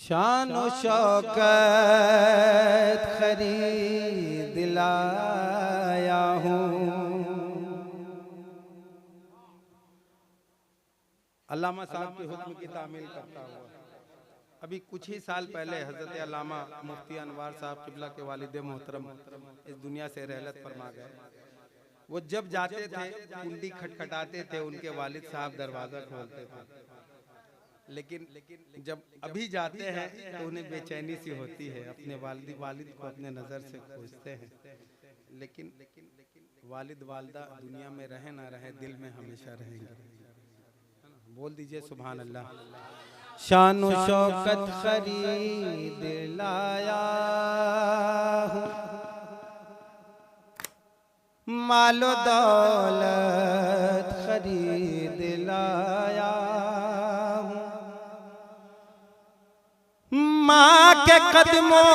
शान व शौकत खरीद लाया हूँ। अल्लामा साहब के हुक्म की तामील करता हुआ अभी कुछ ही साल पहले हजरत अल्लामा मुफ्ती अनवार साहब किबला के वालिद मोहतरम इस दुनिया से रहलत फरमा गए। वो जब जाते थे कुंडी खटखटाते थे, उनके वालिद साहब दरवाजा खोलते थे, लेकिन जब अभी जाते हैं तो उन्हें बेचैनी सी होती है। अपने वालिद को अपने नज़र से खोजते हैं, लेकिन वालिद वालदा दुनिया में रहे ना रहे, दिल में हमेशा रहेंगे। बोल दीजिए सुभान अल्लाह। शान व शौकत खरीद लाया हूँ, मालो दौलत खरीद लाया हूँ, माँ के कदमों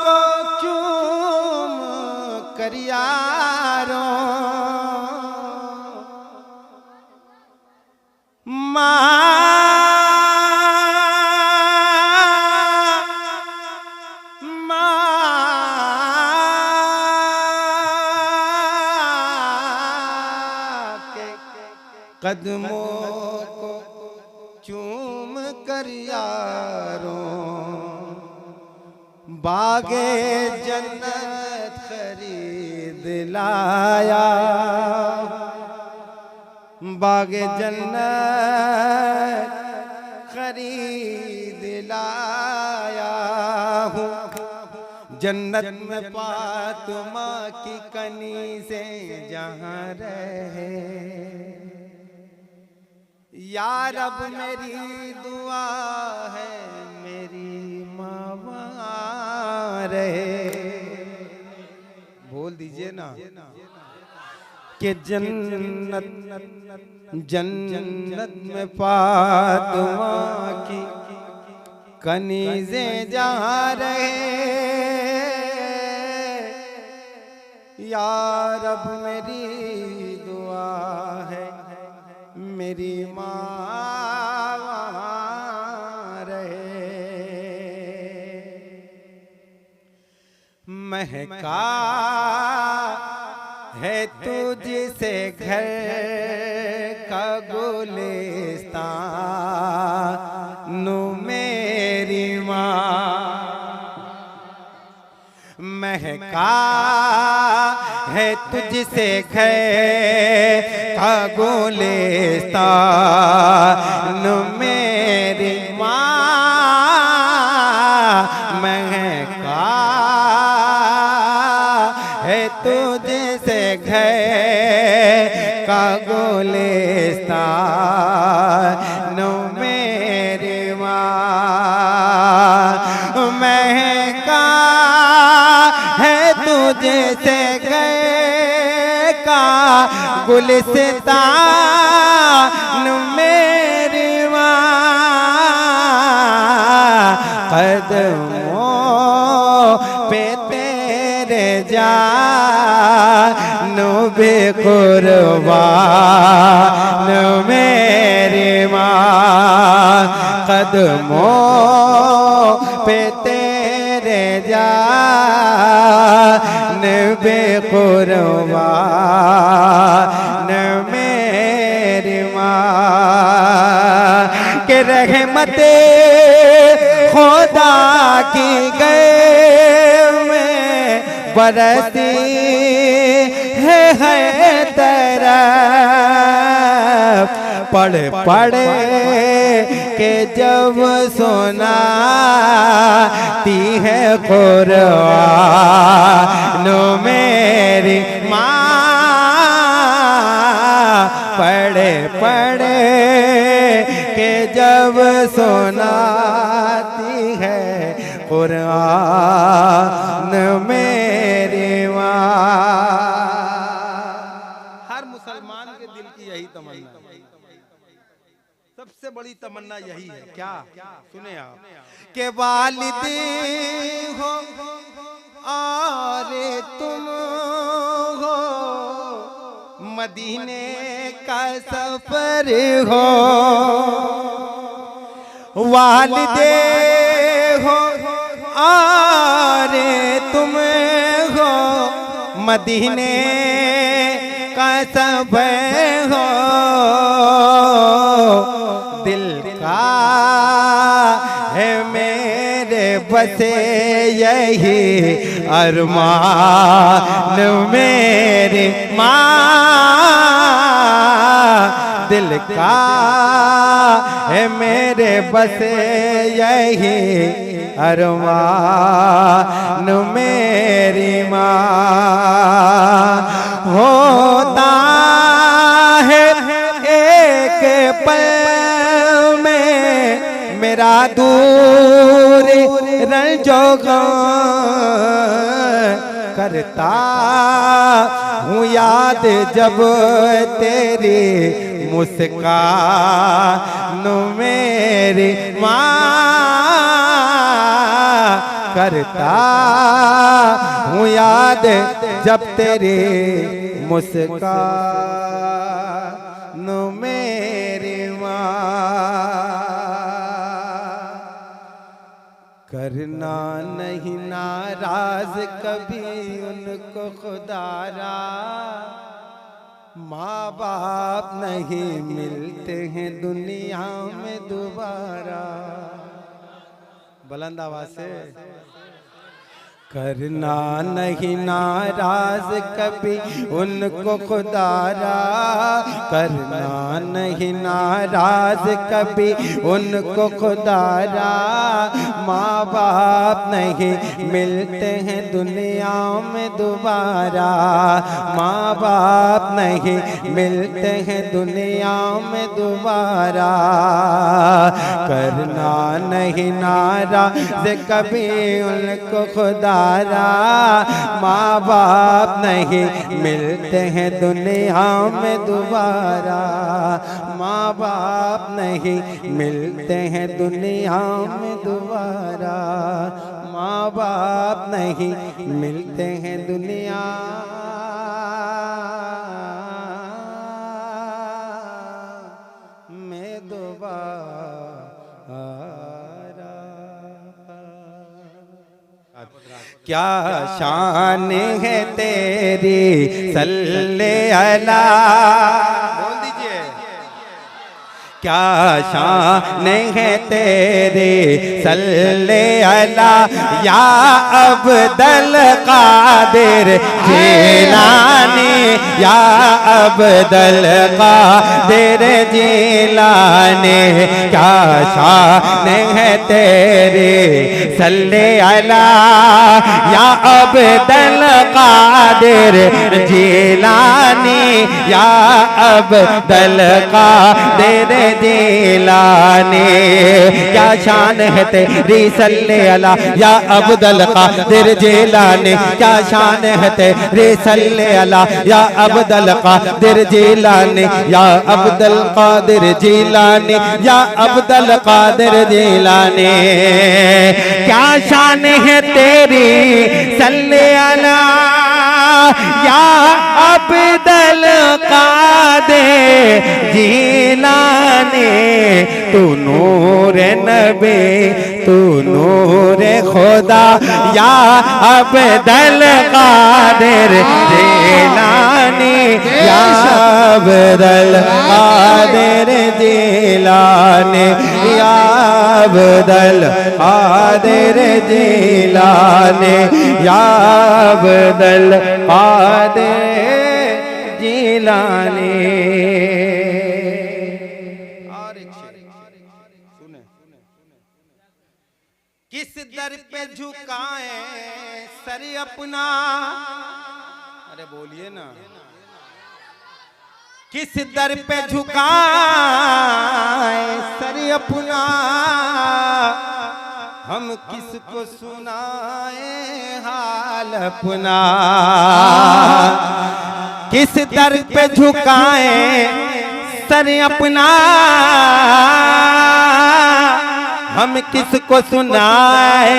को चूम कर यारों, कदमों को चूम कर यारों, बागे जन्नत खरीद लाया, बागे जन्नत खरीद लाया हूँ। जन्नत में फातिमा की कनी से जहाँ रहे, या रब मेरी दुआ है मेरी माँ वहाँ रहे। बोल दीजिए ना कि जन्नत जन्नत में फातिमा की कनीज़े जहाँ रहे, या रब मेरी दुआ है मेरी माँ वहाँ रहे। महका है तुझसे घर का गुलिस्तान मेरी माँ, महका है तुझसे घर का गुलिस्तान मेरी माँ, महका है तुझसे घर का गुलिस्तान मेरी माँ, महका है तुझसे घर का गुलिस्तान मेरी माँ, कदमों पे तेरे जानो बेकुर्बान मेरी माँ, कदमों पे तेरे जान बेकुर्बान मेरी माँ, के रहमते खुदा की गए में बरसी है तरफ, पढ़ पढ़ के जब सुनाती है कुरान मेरी माँ, पढ़े पढ़े के जब सुनाती है कुरान मेरी माँ। हर मुसलमान के दिल की यही तमन्ना, सबसे बड़ी तमन्ना यही है। क्या सुने आप के वालिदी हो और तुम हो, मदीने का सफर हो, वालिदे हो आरे तुम हो, मदीने का सब हो, दिल का है मेरे बसे यही अरमान मेरी माँ, दिल का है मेरे बसे यही अरमान मेरी माँ। होता है एक पल में मेरा दूर रंजोगम, करता हूँ याद जब तेरी मुस्कान मेरी माँ, करता हूँ याद जब तेरी मुस्कान मेरी माँ। करना नहीं नाराज कभी उनको खुदारा, माँ बाप नहीं मिलते हैं दुनिया में दोबारा। बुलंद आवाज से। करना नहीं नाराज कभी उनको खुदारा, करना नहीं नाराज कभी उनको खुदारा, माँ बाप नहीं मिलते हैं दुनिया में दोबारा, माँ बाप नहीं मिलते हैं दुनिया में दोबारा। करना नहीं नाराज कभी उनको खुदारा, माँ बाप नहीं मिलते हैं दुनिया में दोबारा, माँ बाप नहीं मिलते हैं दुनिया में दोबारा, माँ बाप नहीं मिलते हैं दुनिया में दोबारा। क्या शान है तेरी सल्ले अला, बोल दीजिए। क्या शान है तेरी सल्ले अला या अब्दुल कादिर जिलानी, या अब्दुल कादिर जिलानी। क्या शान है तेरी सल्ले अला या अब्दुल कादिर जिलानी, या अब्दुल कादिर जिलानी। क्या शान है तेरी सल्ले अला या अब्दुल कादिर जिलानी, क्या शान है तेरी सल्ले अला या अब्दुल कादिर जिलानी, या अब्दुल कादिर जिलानी, या अब्दुल कादिर जिलानी। क्या शान है तेरी सल्ले अला या अब्दुल कादिर जिलानी। तू नूर नबी तू नूर खुदा या अब्दुल कादिर जिलानी, या अब्दुल कादिर जिलानी, या अब्दुल कादिर जिलानी, या अब्दुल कादिर जिलानी। किस दर पे झुकाए सर अपना, अरे बोलिए ना। किस दर पे झुकाए सर अपना, हम किसको सुनाए हाल अपना। किस दर पे झुकाए सर अपना, हम किसको सुनाए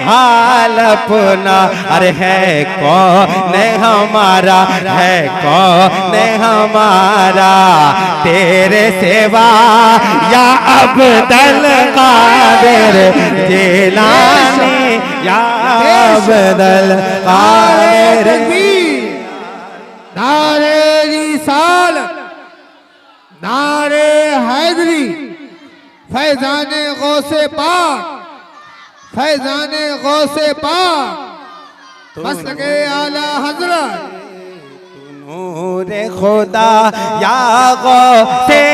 हाल अपना। अरे है कौन हमारा, है कौन हमारा, तेरे सेवा या अब्दुल कादिर जिलानी, या अब्दुल कादिर। नारे रिसालत, नारे हैदरी, फैजाने गौसे पाक, फैजाने गौसे पाक, मसलके आला हजरत। नूरे खुदा या गौसे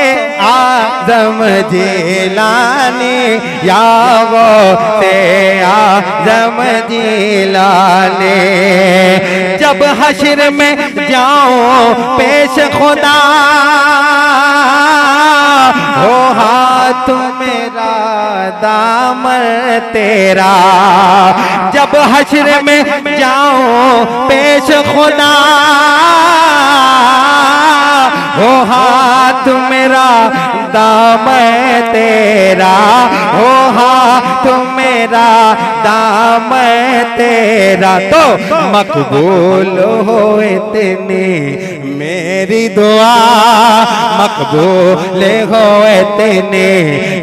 आज़म जिलानी, या गौसे आज़म जिलानी। जब हश्र में जाऊं पेश खुदा, हो हाथ मेरा दामन तेरा। जब हश्र में जाऊं पेश खुदा, हो हाथ मेरा दामन तेरा, हो हाथ मेरा दामन तेरा। तो मकबूल हो इतनी मेरी दुआ, मकबूल हो इतनी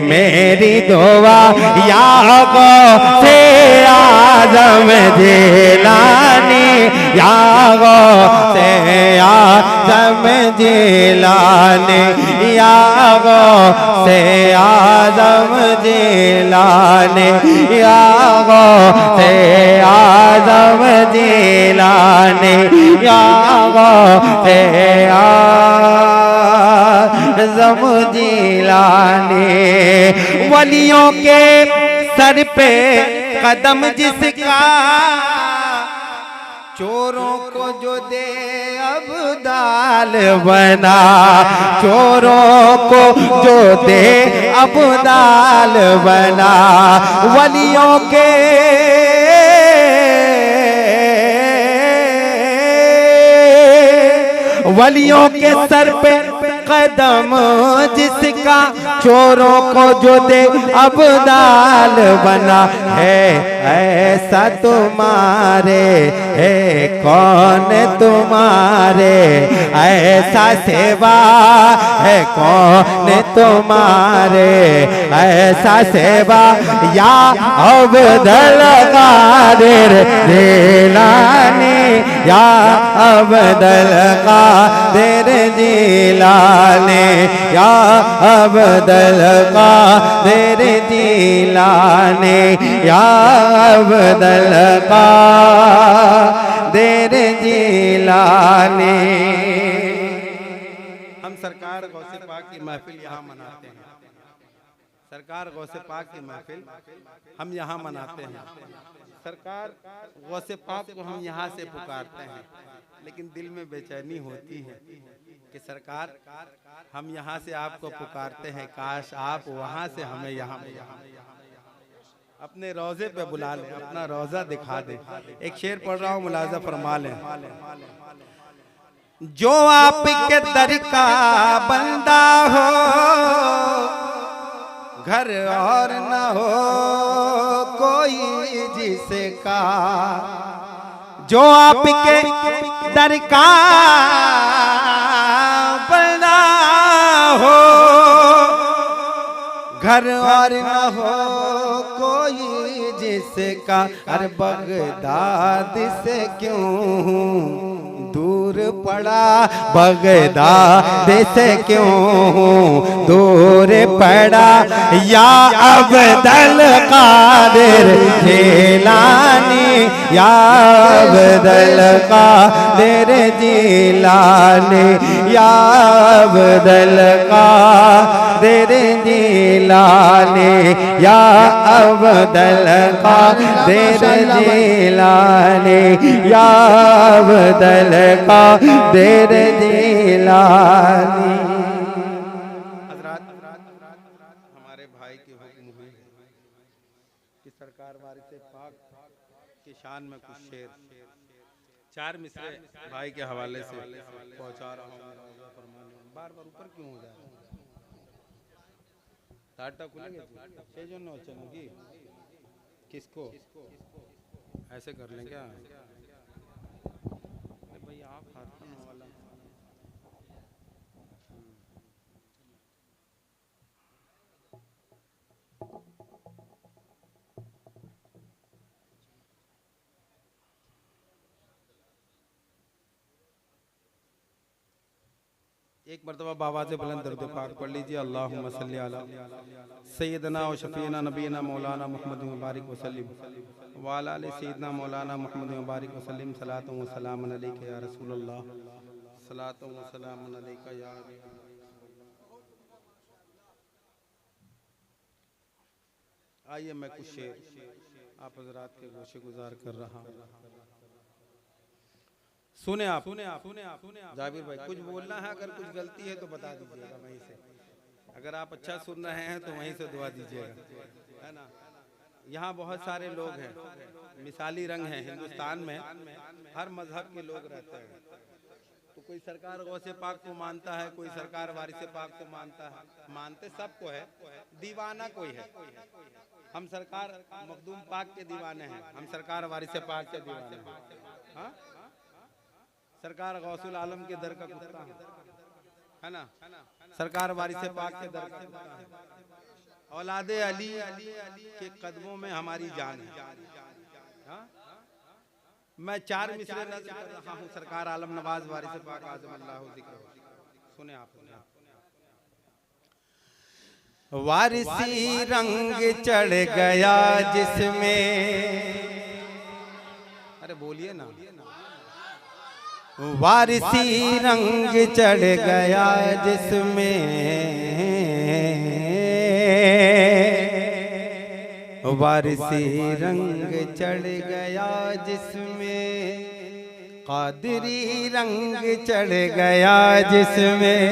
मेरी दुआ, या गौसे आज़म जिलानी, या गौसे आज़म जिलानी, या गौसे आज़म जिलानी, या गौसे आज़म जिलानी, या गौसे आज़म जिलानी। वलियों के सर पे कदम जिसका, चोरों को जो दे अब्दाल बना, चोरों को जो दे अब्दाल बना। वलियों के सर पे कदम जिसका, चोरों को जो दे अब्दाल बना। है ऐसा तुम्हारे, है कौन तुम्हारे, ऐसा सेवा है कौन तुम्हारे, ऐसा सेवा या अब्दुल कादिर जिलानी, या अब्दुल कादिर जिलानी, या अब्दुल कादिर जिलानी, या अब्दुल कादिर जिलानी। हम सरकार गौसे पाक की महफिल यहाँ मनाते हैं, सरकार गौसे पाक की महफिल हम यहाँ मनाते हैं। सरकार गौसे पाक को हम यहाँ से पुकारते हैं, लेकिन दिल में बेचैनी होती है कि सरकार हम यहाँ से आपको पुकारते हैं, काश आप वहाँ से हमें यहाँ अपने रोजे पे बुला लें, अपना रोजा दिखा दे। एक शेर पढ़ रहा हूँ, मुलाजा फरमा लें। जो आपके दर का बंदा हो, घर और न हो कोई जिसका, जो आपके दर का बंदा हो, घर और न हो कोई जिसका। अरे बगदाद से क्यों दूर पड़ा, बगदाद से क्यों दूर पड़ा, या अब्दुल कादिर जिलानी, या अब्दुल कादिर जिलानी, या अब्दुल कादिर जिलानी, या अब्दुल कादिर जिलानी, या अब्दुल कादिर जिलानी। हमारे भाई की हुक्म हुई कि सरकार वारिस पाक की शान में कुछ शेर, चार मिसरे भाई के हवाले से पहुंचा रहा हूँ। बार बार ऊपर क्यों हो जाए? टाटा खुलेंगे সেই জন্য হচ্ছে নাকি किसको ऐसे कर लें क्या? अरे भाई आप खाते हैं वाला एक मरतबा बाबा से बुलंद दर्द पाक पढ़ लीजिए। अल्लाहुम्मा सल्ली अला सैयदना व शफीना नबीना मौलाना मुहम्मद मुबारक वसल्लम व अला आलि सैयदना मौलाना मुहम्मद मुबारक वसल्लम सलातु व सलामुन अलैका या रसूलल्लाह सलातु व सलामुन अलैका या। आइए मैं कुछ शेर आप हज़रात के गोशे गुजार कर रहा हूँ, सुने आप। जाबिर भाई कुछ बोलना है, अगर कुछ गलती है तो बता दीजिएगा वहीं से, अगर आप अच्छा सुन रहे हैं तो वहीं से दुआ दीजिएगा, है ना। यहाँ बहुत सारे लोग हैं, मिसाली रंग हैं हिंदुस्तान में, हर मजहब के लोग रहते हैं। तो कोई सरकार गौसे पाक को मानता है, कोई सरकार वारिसे पाक को मानता है, मानते सबको है, दीवाना कोई है। हम सरकार मखदूम पाक के दीवाने हैं, हम सरकार वारिसे पाक के दीवाने हैं। हाँ, सरकार गौसुल आलम के दर का कुत्ता है ना, सरकार वारिसे पाक के दर का कुत्ता है। औलादे अली के कदमों में हमारी जान है। हाँ? मैं चार मिसरे नज़र कर रहा हूँ सरकार आलम नवाज वारिसे पाक आज़म अल्लाह ज़िक्र। सुने आप। वारिसी रंग चढ़ गया जिसमें, अरे बोलिए ना। वारिसी रंग चढ़ गया जिसमें, वारिसी रंग चढ़ गया जिसमें, कादरी रंग चढ़ गया जिसमें,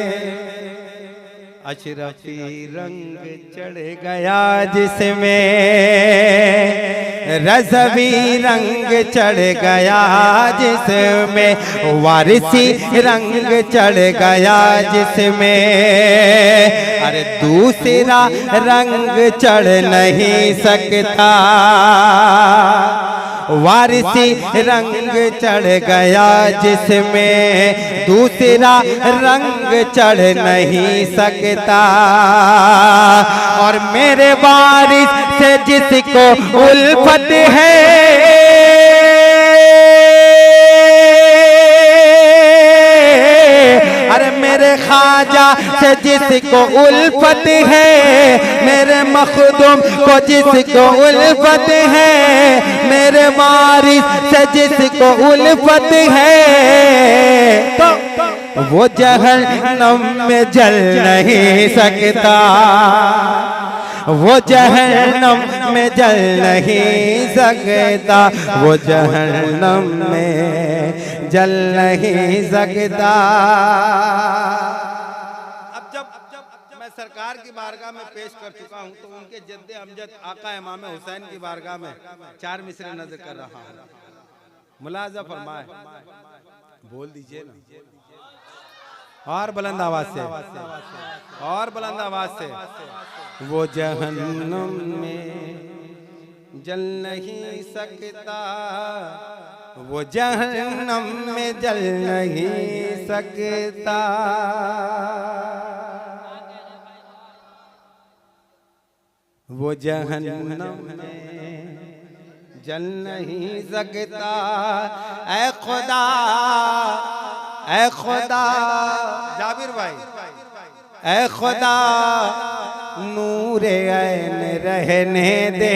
अशरफी रंग चढ़ गया जिसमें, रज़वी रंग चढ़ गया जिसमें, वारिसी रंग चढ़ गया जिसमें, अरे दूसरा रंग चढ़ नहीं सकता, वारिसी रंग चढ़ गया जिसमें, दूसरा रंग चढ़ नहीं सकता। और मेरे वारिस से जिसको उल्फत है, अरे मेरे ख्वाजा से जिसको उल्फत है, मेरे मखदूम को जिसको उल्फत है, मेरे वारिस से जिसको उल्फत है, तो वो जहन्नम में जल नहीं सकता, वो जहन्नम में जल नहीं सकता, वो जहन्नम में जल नहीं सकता। अब जब मैं सरकार की बारगाह में पेश कर चुका हूं, तो उनके जद्दे अमजद आका इमाम हुसैन की बारगाह में चार मिसरे नजर कर रहा हूं। मुलाजा फरमाए, बोल दीजिए ना, और बुलंद आवाज से, और बुलंद आवाज से। वो जहन्नम में जल नहीं सकता, वो जहन्नम में जल नहीं सकता। वो जहन्नम में जल नहीं सकता। ऐ खुदा, ऐ खुदा, जाबिर भाई, ऐ खुदा नूरे ऐन रहने दे,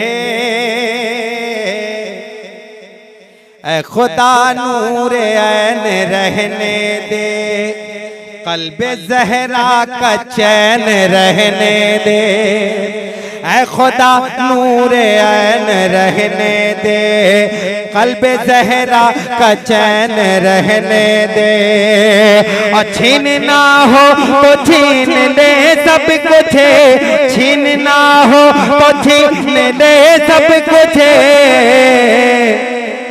ऐ खुदा नूरे ऐन रहने दे, कल्बे ज़हरा का चैन रहने दे, ऐ खुदा नूरे ऐन रहने दे, कल्बे ज़हरा का चैन रहने दे। और छीनना हो तो छीन ले सब कुछ, छीनना हो तो छीन ले सब कुछ,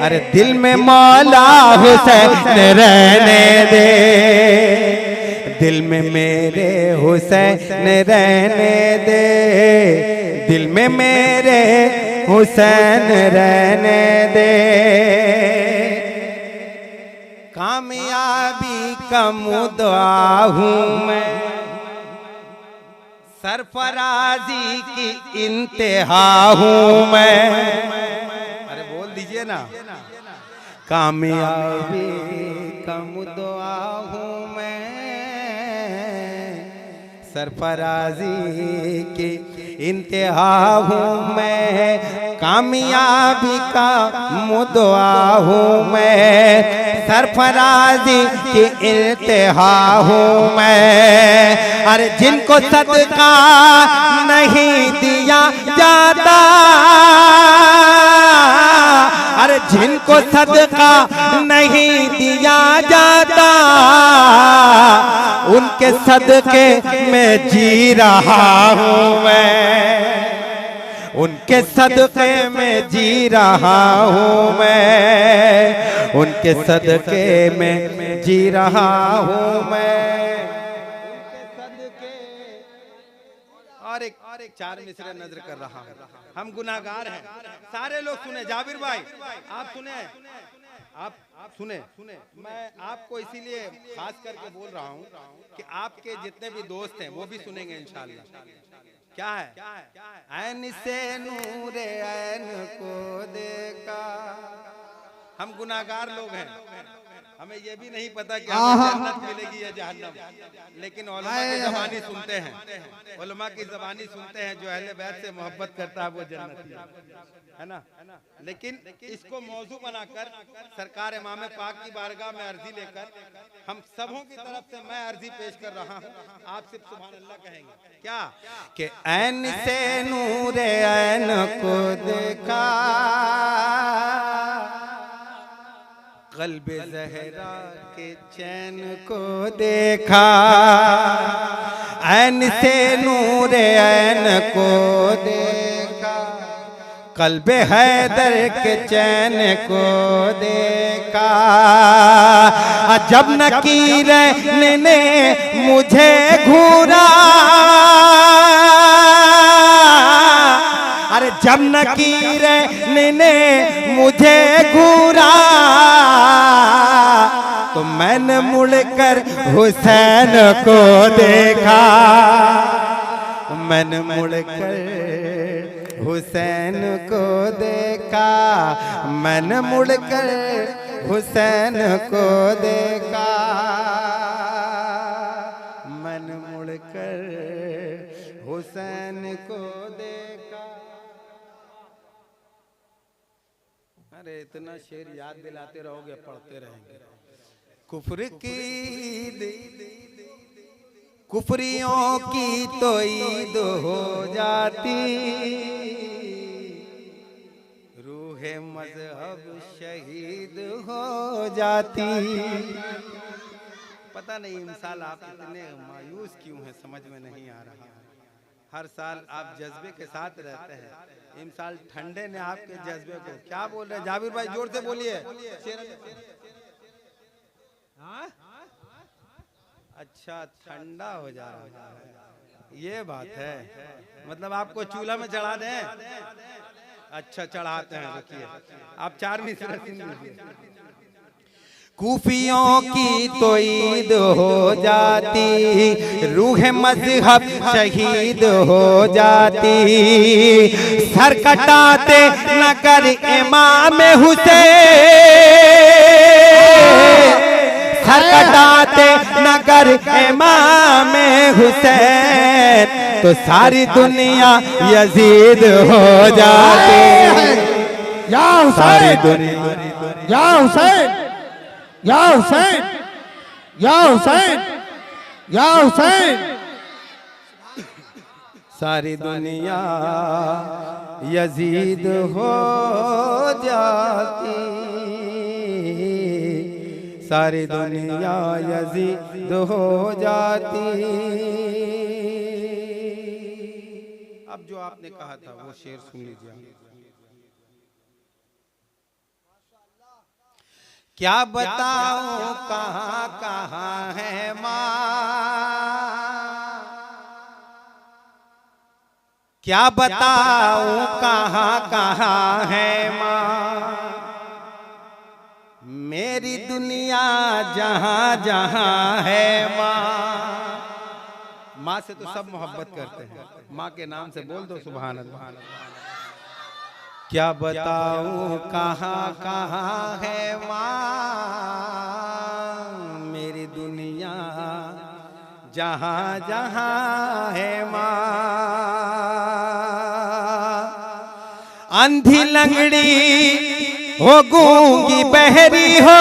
अरे दिल में मौला हुसैन रहने दे, दिल में मेरे हुसैन रहने दे, दिल में मेरे हुसैन रहने दे। कामयाबी का मुद्दा हूँ मैं, सरफराजी की इंतहा हूँ मैं। अरे बोल दीजिए ना। कामयाबी का मुद्दा हूँ मैं, सरफराजी की इंतहा हूँ मैं। कामयाबी का मुद्दा हूँ मैं, सरफराजी की इंतहा हूँ मैं। अरे जिनको सदका नहीं दिया जाता, अरे जिनको सदका नहीं दिया जाता, उनके सदके में जी रहा हूँ मैं, उनके सदके में जी रहा हूँ मैं, उनके सदके में जी रहा हूँ मैं। और एक चार मिसरे नजर कर रहा हूँ। हम गुनाहगार हैं, सारे लोग सुने। जाबिर भाई आप सुने, आप सुने। मैं आपको इसीलिए खास करके बोल रहा हूँ कि आपके जितने भी दोस्त हैं वो भी सुनेंगे इंशाल्लाह। क्या है? ऐन से नूरे ऐन को देखा। हम गुनाहगार लोग हैं, हमें ये भी नहीं पता कि हमें जन्नत मिलेगी या जहन्नम, लेकिन उलमा की ज़बानी सुनते हैं, उलमा की ज़बानी सुनते हैं। जो अहले बैत से मोहब्बत करता है वो जन्नती है ना। लेकिन इसको मौजू बनाकर सरकार इमाम पाक की बारगाह में अर्जी लेकर हम सबों की तरफ से मैं अर्जी पेश कर रहा हूँ। आप सिर्फ सुभान अल्लाह कहेंगे। क्या कि ऐन से नूरे ऐन को देखा, क़ल्ब ज़हरा के चैन को देखा। ऐन से नूरे ऐन को देखा, क़ल्ब हैदर के चैन को देखा। जब नकीर ने मुझे घूरा, अरे जब नकीर ने मुझे घूरा, तो मैंने मुड़कर हुसैन को देखा, मैंने मुड़कर हुसैन को देखा, मैंने मुड़कर हुसैन को देखा, मैंने मुड़कर हुसैन को देखा। अरे इतना शेर याद दिलाते रहोगे, पढ़ते रहेंगे। कुफ्र की कुफरियों की तो ईद हो जाती, रूहे मजहब शहीद हो जाती। पता नहीं इन साल आप इतने मायूस क्यों हैं, समझ में नहीं आ रहा। हर साल आप जज्बे के साथ रहते हैं, इन साल ठंडे ने आपके जज्बे को। क्या बोल रहे हैं जाबिर भाई, जोर से बोलिए। अच्छा ठंडा हो जा रहा है, ये बात है। मतलब आपको चूल्हा में चढ़ा दें? अच्छा चढ़ाते हैं। रुकिए आप चार मिसरे सुन लीजिए। कूफियों की तो ईद हो जाती, रूह मजहब शहीद हो जाती। सर कटाते न कर इमाम हुसैन, सर कटाते न कर इमाम हुसैन, तो सारी दुनिया यजीद हो जाती। या सारी हुसैन, दुनिया या हुसैन, या हुसैन, या हुसैन, या हुसैन। सारी दुनिया यजीद हो जाती, सारी दुनिया यजीद हो जाती। अब जो आपने कहा था वो शेर सुन लीजिए क्या बताऊं कहाँ कहाँ है माँ, क्या बताऊं कहाँ कहाँ है माँ, मेरी दुनिया जहाँ जहाँ है माँ। माँ से तो सब मोहब्बत करते हैं, माँ के नाम से बोल दो सुभान अल्लाह। क्या बताऊं कहाँ कहाँ है माँ, मेरी दुनिया जहाँ जहाँ है माँ। अंधी लंगड़ी हो गूंगी बहरी हो,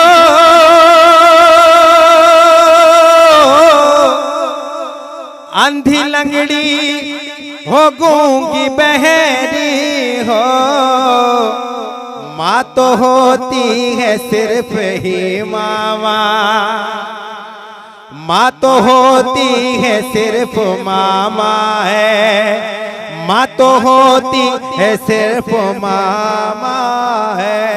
अंधी लंगड़ी हो गूंगी बहरी हो, माँ तो होती है सिर्फ ही मामा, माँ तो होती है सिर्फ मामा है, माँ तो होती है सिर्फ मामा है।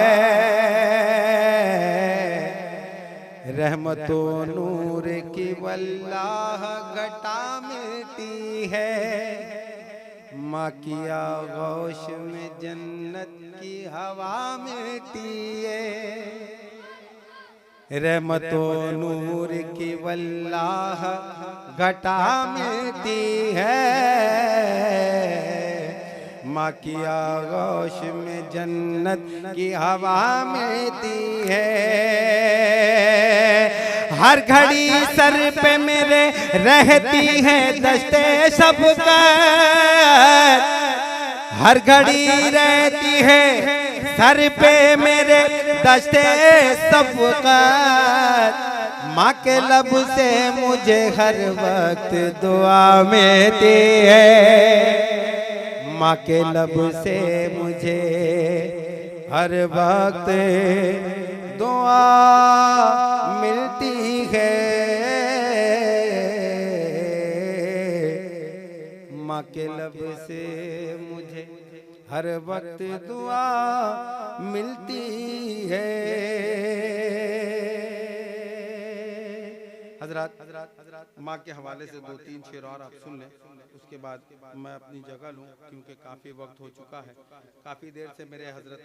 रहमतों नूर की वल्लाह घटा मिलती है, माँ की आगोश में जन्नत की हवा मिलती है। रहमतों नूर की वल्लाह घटा मिलती है, माँ की आगोश में जन्नत की हवा मिलती है। हर घड़ी सर पे मेरे रहती है दस्ते सबका, हर घड़ी रहती है सर पे मेरे दस्ते सबका, माँ के लब से मुझे हर वक्त दुआ मिलती है, माँ के लब से मुझे हर वक्त दुआ मिलती है, माँ के लब से मुझे हर वक्त दुआ मिलती है। हजरात माँ के हवाले से 2-3 शेर और आप सुन लें, उसके बाद मैं अपनी जगह लूँ क्योंकि काफ़ी वक्त हो चुका है। काफ़ी देर से मेरे हजरत